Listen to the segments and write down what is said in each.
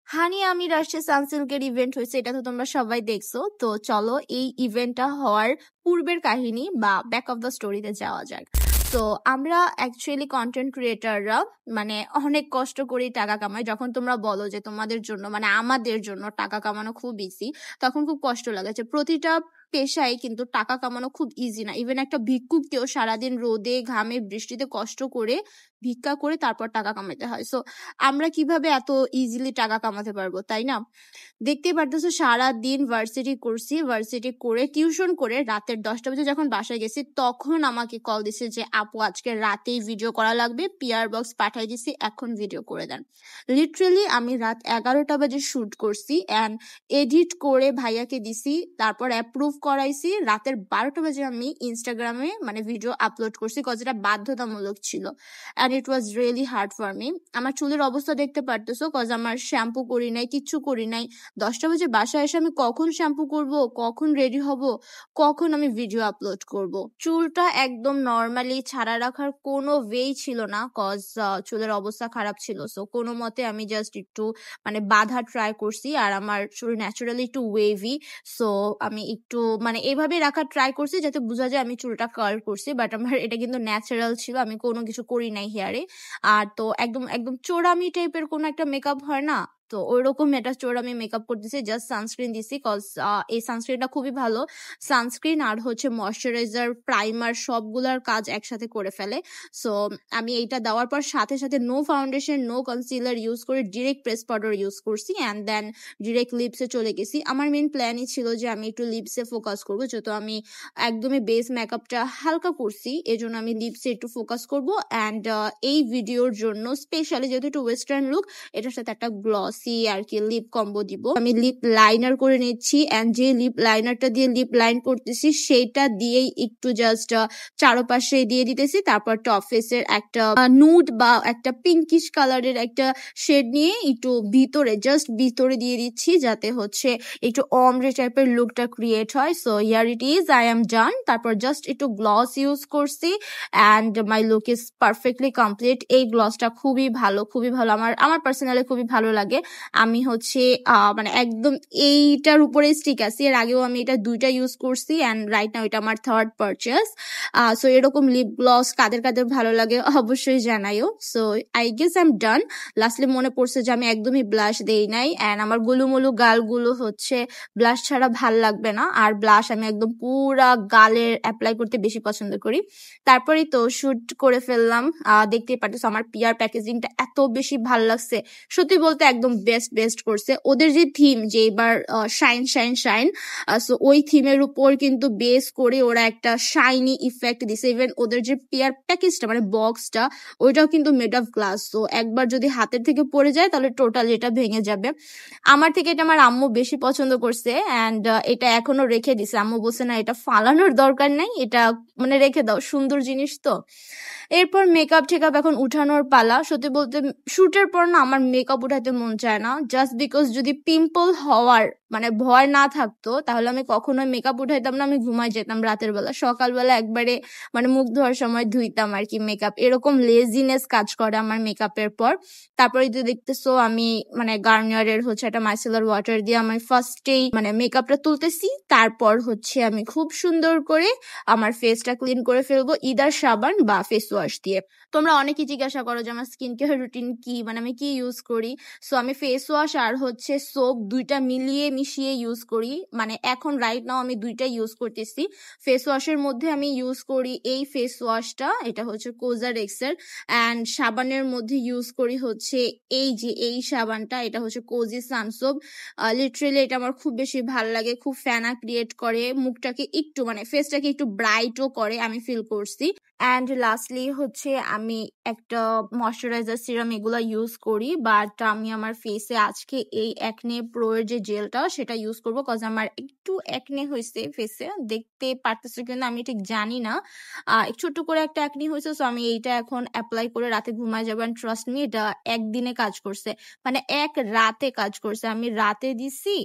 হানি আমির আসছে সানসিল্কের ইভেন্ট হয়েছে, এটা তো তোমরা সবাই দেখছো। তো চলো এই ইভেন্টটা হওয়ার পূর্বের কাহিনী বা ব্যাক অফ দ্য স্টোরিতে যাওয়া যাক। তো আমরা অ্যাকচুয়ালি কন্টেন্ট ক্রিয়েটাররা মানে অনেক কষ্ট করে টাকা কামাই। যখন তোমরা বলো যে তোমাদের জন্য মানে আমাদের জন্য টাকা কামানো খুব ইজি, তখন খুব কষ্ট লাগে। যে প্রতিটা পেশায় কিন্তু টাকা কামানো খুব ইজি না। ইভেন একটা ভিক্ষুককেও সারাদিন রোদে ঘামে বৃষ্টিতে কষ্ট করে ভিক্ষা করে তারপর টাকা কামাতে হয়। সো আমরা কিভাবে এত ইজিলি টাকা কামাতে পারবো, তাই না? দেখতেই পারতেছো সারাদিন ভার্সিটি করছি, ভার্সিটি করে টিউশন করে রাতের 10টা বাজে যখন বাসায় গেছি তখন আমাকে কল দিছে যে আপু আজকে রাতেই ভিডিও করা লাগবে, পিআর বক্স পাঠাই দিছি, এখন ভিডিও করে দেন। লিটারেলি আমি রাত 11টা বাজে শুট করছি অ্যান্ড এডিট করে ভাইয়াকে দিছি, তারপর অ্যাপ্রুভ করাইছি। রাতের 12টা বাজে আমি ইনস্টাগ্রামে মানে ভিডিও আপলোড করছি, কজ এটা বাধ্যতামূলক ছিল and it was really hard for me. আমার চুলের অবস্থা দেখতে পারতেছো, কজ আমার শ্যাম্পু করি নাই, কিচ্ছু করি নাই। 10টা বাজে বাসায় এসে আমি কখন শ্যাম্পু করব, কখন রেডি হব, কখন আমি ভিডিও আপলোড করব। চুলটা একদম নর্মালি ছাড়া রাখার কোনো ওয়েই ছিল না, কজ চুলের অবস্থা খারাপ ছিল। সো কোনো মতে আমি জাস্ট একটু মানে বাঁধা ট্রাই করছি। আর আমার চুল ন্যাচারালি একটু ওয়েভি, সো আমি একটু মানে এভাবে রাখার ট্রাই করছি যাতে বোঝা যায় আমি চুলটা কার্ল করছি। বাট আমার এটা কিন্তু ন্যাচারাল ছিল, আমি কোনো কিছু করি নাই হেয়ারে। আর তো একদম একদম চোরামি টাইপের কোনো একটা মেকআপ হয় না, তো ওইরকম এটা চোরামি মেকআপ করতেছি। জাস্ট সানস্ক্রিন দিছি, কজ এই সানস্ক্রিনটা খুবই ভালো। সানস্ক্রিন আর হচ্ছে ময়শ্চারাইজার প্রাইমার সবগুলার কাজ একসাথে করে ফেলে। সো আমি এইটা দেওয়ার পর সাথে সাথে no foundation no concealer use করে ডিরেক্ট প্রেস পাউডার ইউজ করছি অ্যান্ড দেন ডিরেক্ট লিপসে চলে গেছি। আমার মেন প্ল্যানই ছিল যে আমি একটু লিপসে ফোকাস করবো, যেহেতু আমি একদমই বেস মেকআপটা হালকা করছি, এজন্য আমি লিপসে একটু ফোকাস করবো। অ্যান্ড এই ভিডিওর জন্য স্পেশালি যেহেতু একটু ওয়েস্টার্ন লুক, এটার সাথে একটা গ্লসি আর কি লিপ কম্বো দিব। আমি লিপ লাইনার করে নিচ্ছি অ্যান্ড যে লিপ লাইনারটা দিয়ে লিপ লাইন করতেছি সেইটা দিয়েই একটু জাস্ট চারপাশে দিয়ে দিতেছি। তারপর টপ ফেসের একটা নুড বা একটা পিঙ্কিশ কালারের একটা শেড নিয়ে একটু ভিতরে জাস্ট ভিতরে দিয়ে দিচ্ছি, যাতে হচ্ছে একটু অমরে টাইপের লুকটা ক্রিয়েট হয়। So here it is, I am ডান। তারপর জাস্ট একটু গ্লস ইউজ করছি and my look is perfectly complete. এই গ্লসটা খুবই ভালো, খুবই ভালো, আমার পার্সোনালি খুবই ভালো লাগে। আমি হচ্ছে মানে একদম এইটার উপরে স্টিক আছি, এর আগেও আমি এটা 2টা ইউজ করছি অ্যান্ড রাইট নাও এটা আমার থার্ড পারচেস। সো এরকম লিপ গ্লস কাদের কাদের ভালো লাগে অবশ্যই জানাইও। So I guess I am done. Lastly মনে পড়ছে যে আমি একদমই ব্লাশ দেই নাই অ্যান্ড আমার গুলুমুলু গালগুলো হচ্ছে ব্লাশ ছাড়া ভাল লাগবে না, আর ব্লাশ আমি একদম পুরা গালের অ্যাপ্লাই করতে বেশি পছন্দ করি। তারপরেই তো শুট করে ফেললাম। দেখতেই পাচ্ছ আমার পিআর প্যাকেজিংটা এত বেশি ভাল লাগছে, সত্যি বলতে একদম বেস্ট করছে। ওদের যে থিম যে এবার শাইন শাইন শাইন, সো ওই থিমের উপর কিন্তু বেস করে ওরা একটা শাইনি ইফেক্ট দিছে। ইভেন ওদের যে পিআর প্যাকেজটা মানে বক্সটা ওইটাও কিন্তু মেড অফ গ্লাস, তো একবার যদি হাতের থেকে পড়ে যায় তাহলে টোটাল এটা ভেঙে যাবে। আমার থেকে এটা আমার আম্মু বেশি পছন্দ করছে অ্যান্ড এটা এখনো রেখে দিছে। আম্মু বলছে না এটা ফালানোর দরকার নাই, এটা মানে রেখে দাও, সুন্দর জিনিস তো। এরপর মেকআপ টেকআপ এখন উঠানোর পালা। সত্যি বলতে শুটের পর না আমার মেকআপ উঠাতে মন চায় না, জাস্ট বিকজ যদি পিম্পল হওয়ার মানে ভয় না থাকতো তাহলে আমি কখনোই মেকআপ উঠাইতাম না, আমি ঘুমাই যেতাম রাতের বেলা। সকালবেলা একবারে মানে মুখ ধোয়ার সময় ধুইতাম আর কি মেকআপ, এরকম লেজিনেস কাজ করে আমার মেকআপের পর। তারপরে যে দেখতেছো আমি মানে গার্নিয়ারের হচ্ছে একটা মাইসেলার ওয়াটার দিয়ে আমি ফার্স্টেই মানে মেকআপটা তুলতেছি, তারপর হচ্ছে আমি খুব সুন্দর করে আমার ফেসটা ক্লিন করে ফেলবো ইদার সাবান বা ফেস ওয়াশ দিয়ে। তোমরা অনেকেই জিজ্ঞাসা করো যে আমার স্কিন কেয়ার রুটিন কি, মানে আমি কি ইউজ করি। সো আমি ফেস ওয়াশ আর হচ্ছে সোপ 2টা মিলিয়ে মিশিয়ে ইউজ করি। মানে এখন রাইট নাও আমি 2টা ইউজ করতেছি। ফেস ওয়াশের মধ্যে আমি ইউজ করি এই ফেস ওয়াশটা, এটা হচ্ছে কোজারেক্সের। অ্যান্ড সাবানের মধ্যে ইউজ করি হচ্ছে এই যে এই সাবানটা, এটা হচ্ছে কোজি সানসোপ। লিটারেলি এটা আমার খুব বেশি ভালো লাগে, খুব ফ্যানা ক্রিয়েট করে, মুখটাকে একটু মানে ফেসটাকে একটু ব্রাইটও করে আমি ফিল করছি। অ্যান্ড লাস্টলি হচ্ছে আমি একটা ময়শ্চারাইজার সিরাম এগুলো ইউজ করি, বাট আমি আমার ফেসে আজকে এই অ্যাকনে প্রো এর যে জেলটা সেটা ইউজ করবো, কজ আমার একটু অ্যাকনে হয়েছে ফেসে, দেখতে পারতেছি কিন্তু আমি ঠিক জানি না, ছোট্ট করে একটা অ্যাকনি হয়েছে। সো আমি এইটা এখন অ্যাপ্লাই করে রাতে ঘুমায় যাবো। অ্যান্ড ট্রাস্ট মি এটা একদিনে কাজ করছে, মানে এক রাতে কাজ করছে। আমি রাতে দিছি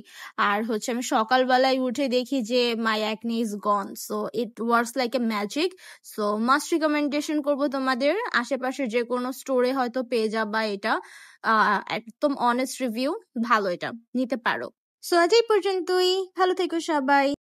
আর হচ্ছে আমি সকালবেলায় উঠে দেখি যে my acne is gone. So it works like a magic. So must recommendation করবো তোমাদের, আশেপাশে যে কোনো স্টোরে হয়তো পেয়ে যাবা এটা। একদম অনেস্ট রিভিউ, ভালো, এটা নিতে পারো। সো আজ এই পর্যন্তই, ভালো থেকো সবাই।